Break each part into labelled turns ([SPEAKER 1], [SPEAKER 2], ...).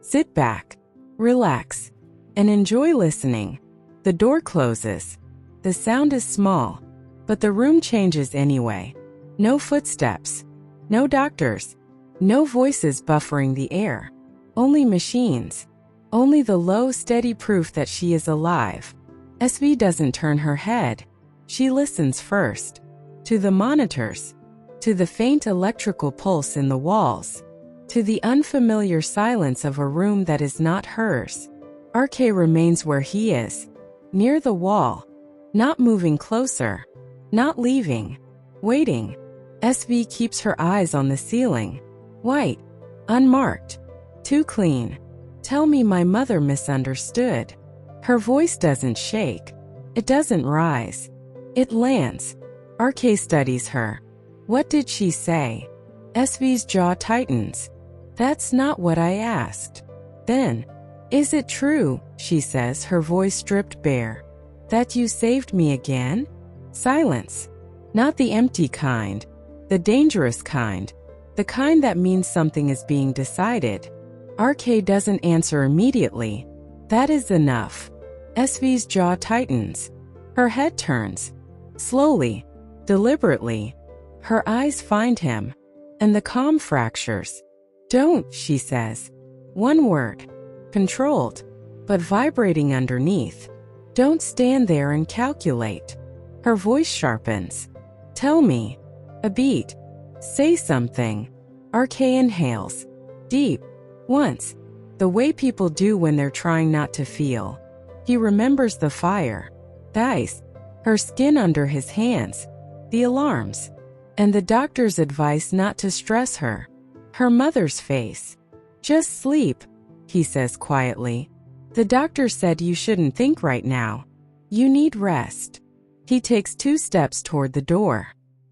[SPEAKER 1] Sit back, relax, and enjoy listening. The door closes. The sound is small, but the room changes anyway. No footsteps, no doctors, no voices buffering the air. Only machines. Only the low, steady proof that she is alive. SV doesn't turn her head. She listens first. To the monitors. To the faint electrical pulse in the walls. To the unfamiliar silence of a room that is not hers. RK remains where he is. Near the wall. Not moving closer. Not leaving. Waiting. SV keeps her eyes on the ceiling. White. Unmarked. Too clean. Tell me my mother misunderstood. Her voice doesn't shake. It doesn't rise. It lands. RK studies her. What did she say? SV's jaw tightens. That's not what I asked. Then, is it true, she says, her voice stripped bare, that you saved me again? Silence. Not the empty kind. The dangerous kind. The kind that means something is being decided. RK doesn't answer immediately. That is enough. SV's jaw tightens. Her head turns. Slowly. Deliberately. Her eyes find him. And the calm fractures. Don't, she says. One word. Controlled. But vibrating underneath. Don't stand there and calculate. Her voice sharpens. Tell me. A beat. Say something. RK inhales. Deep. Once. The way people do when they're trying not to feel. He remembers the fire. The ice. Her skin under his hands. The alarms. And the doctor's advice not to stress her. Her mother's face. Just sleep, he says quietly. The doctor said you shouldn't think right now. You need rest. He takes 2 steps toward the door.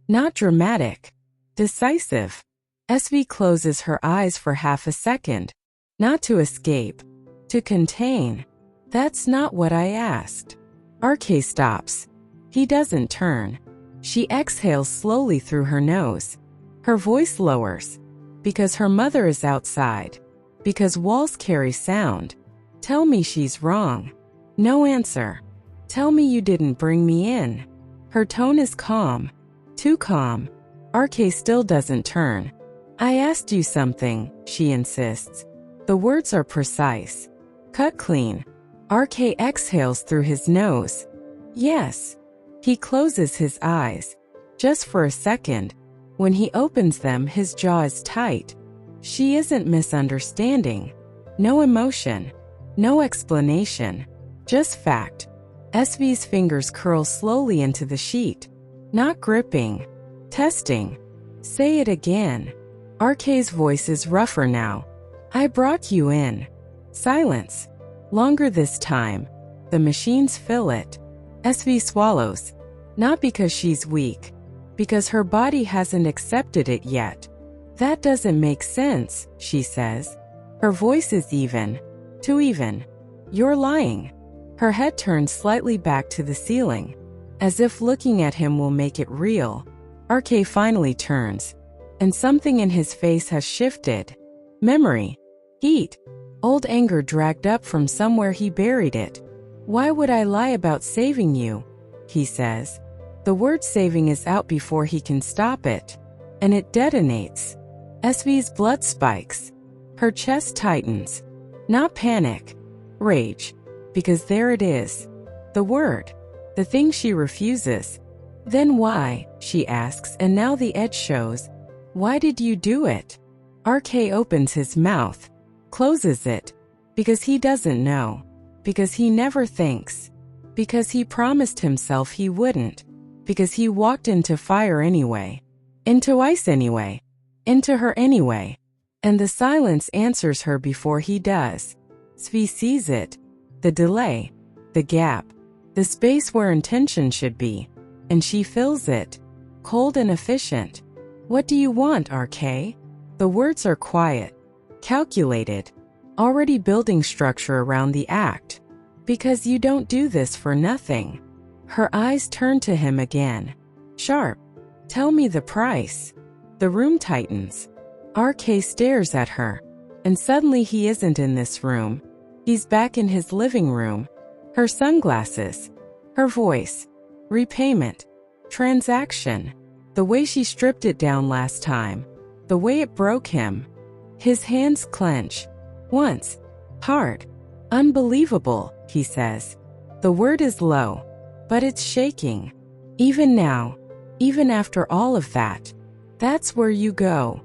[SPEAKER 1] Not dramatic. Decisive. SV closes her eyes for half a second. Not to escape. To contain. That's not what I asked. RK stops. He doesn't turn. She exhales slowly through her nose. Her voice lowers. Because her mother is outside. Because walls carry sound. Tell me she's wrong. No answer. Tell me you didn't bring me in. Her tone is calm. Too calm. RK still doesn't turn. I asked you something, she insists. The words are precise. Cut clean. RK exhales through his nose. Yes. He closes his eyes. Just for a second. When he opens them, his jaw is tight. She isn't misunderstanding. No emotion. No explanation. Just fact. SV's fingers curl slowly into the sheet. Not gripping. Testing. Say it again. RK's voice is rougher now. I brought you in. Silence. Longer this time. The machines fill it. SV swallows. Not because she's weak. Because her body hasn't accepted it yet. That doesn't make sense, she says. Her voice is even. Too even. You're lying. Her head turns slightly back to the ceiling. As if looking at him will make it real. RK finally turns. And something in his face has shifted. Memory. Heat. Old anger dragged up from somewhere he buried it. Why would I lie about saving you? He says. The word saving is out before he can stop it. And it detonates. SV's blood spikes. Her chest tightens. Not panic. Rage. Because there it is. The word. The thing she refuses. Then why, she asks, and now the edge shows. Why did you do it? RK opens his mouth. Closes it. Because he doesn't know. Because he never thinks. Because he promised himself he wouldn't. Because he walked into fire anyway. Into ice anyway. Into her anyway. And the silence answers her before he does. Svi sees it. The delay. The gap. The space where intention should be. And she fills it. Cold and efficient. What do you want, RK? The words are quiet. Calculated. Already building structure around the act. Because you don't do this for nothing. Her eyes turn to him again. Sharp. Tell me the price. The room tightens. RK stares at her. And suddenly he isn't in this room. He's back in his living room. Her sunglasses. Her voice. Repayment. Transaction. The way she stripped it down last time. The way it broke him. His hands clench. Once. Hard. Unbelievable, he says. The word is low, but it's shaking. Even now. Even after all of that. That's where you go.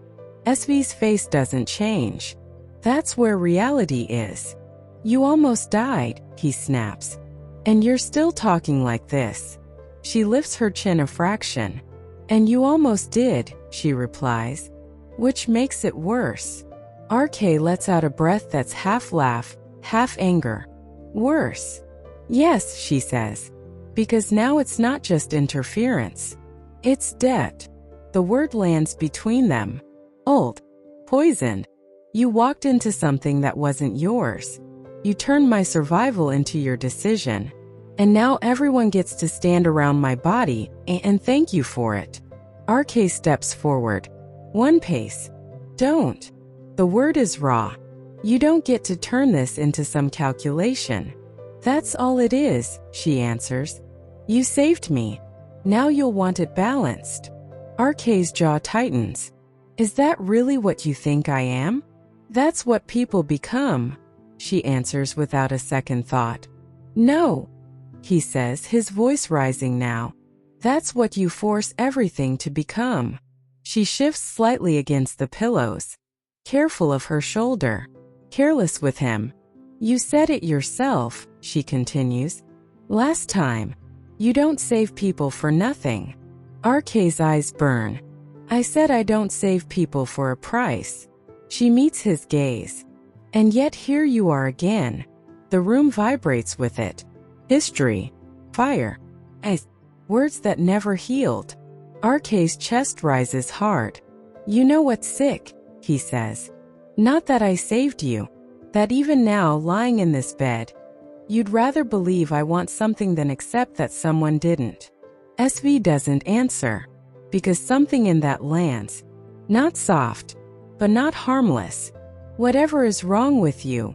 [SPEAKER 1] SV's face doesn't change. That's where reality is. You almost died, he snaps. And you're still talking like this. She lifts her chin a fraction. And you almost did, she replies. Which makes it worse. RK lets out a breath that's half laugh, half anger. Worse. Yes, she says. Because now it's not just interference. It's debt. The word lands between them. Old. Poisoned. You walked into something that wasn't yours. You turned my survival into your decision. And now everyone gets to stand around my body and thank you for it. RK steps forward. One pace. Don't. The word is raw. You don't get to turn this into some calculation. That's all it is, she answers. You saved me. Now you'll want it balanced. RK's jaw tightens. Is that really what you think I am? That's what people become, she answers without a second thought. No, he says, his voice rising now. That's what you force everything to become. She shifts slightly against the pillows, careful of her shoulder, careless with him. You said it yourself, she continues. Last time. You don't save people for nothing. RK's eyes burn. I said I don't save people for a price. She meets his gaze. And yet here you are again. The room vibrates with it. History. Fire. Ice. Words that never healed. RK's chest rises hard. You know what's sick, he says. Not that I saved you. That even now, lying in this bed, you'd rather believe I want something than accept that someone didn't. SV doesn't answer. Because something in that lands. Not soft, but not harmless. Whatever is wrong with you,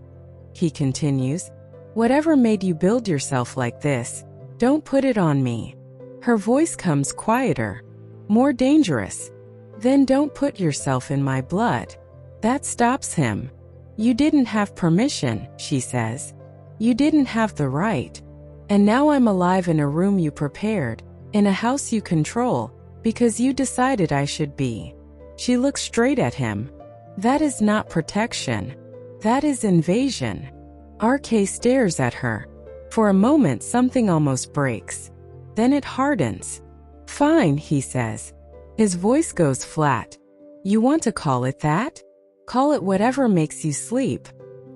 [SPEAKER 1] he continues. Whatever made you build yourself like this, don't put it on me. Her voice comes quieter, more dangerous. Then don't put yourself in my blood. That stops him. You didn't have permission, she says. You didn't have the right. And now I'm alive in a room you prepared, in a house you control, because you decided I should be. She looks straight at him. That is not protection. That is invasion. RK stares at her. For a moment something almost breaks. Then it hardens. Fine, he says. His voice goes flat. You want to call it that? Call it whatever makes you sleep.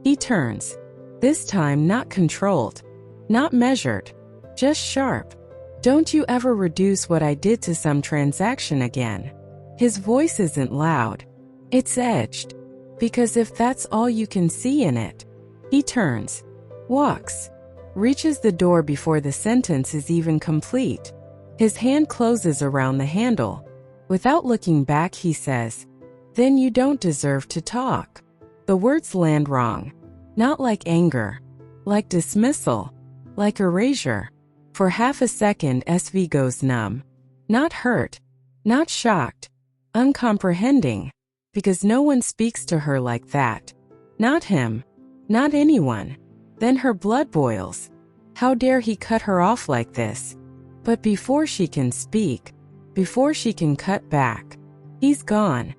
[SPEAKER 1] He turns. This time not controlled. Not measured. Just sharp. Don't you ever reduce what I did to some transaction again. His voice isn't loud. It's edged. Because if that's all you can see in it. He turns. Walks. Reaches the door before the sentence is even complete. His hand closes around the handle. Without looking back, he says, Then you don't deserve to talk. The words land wrong. Not like anger. Like dismissal. Like erasure. For half a second SV goes numb. Not hurt. Not shocked. Uncomprehending. Because no one speaks to her like that. Not him. Not anyone. Then her blood boils. How dare he cut her off like this? But before she can speak, before she can cut back, he's gone.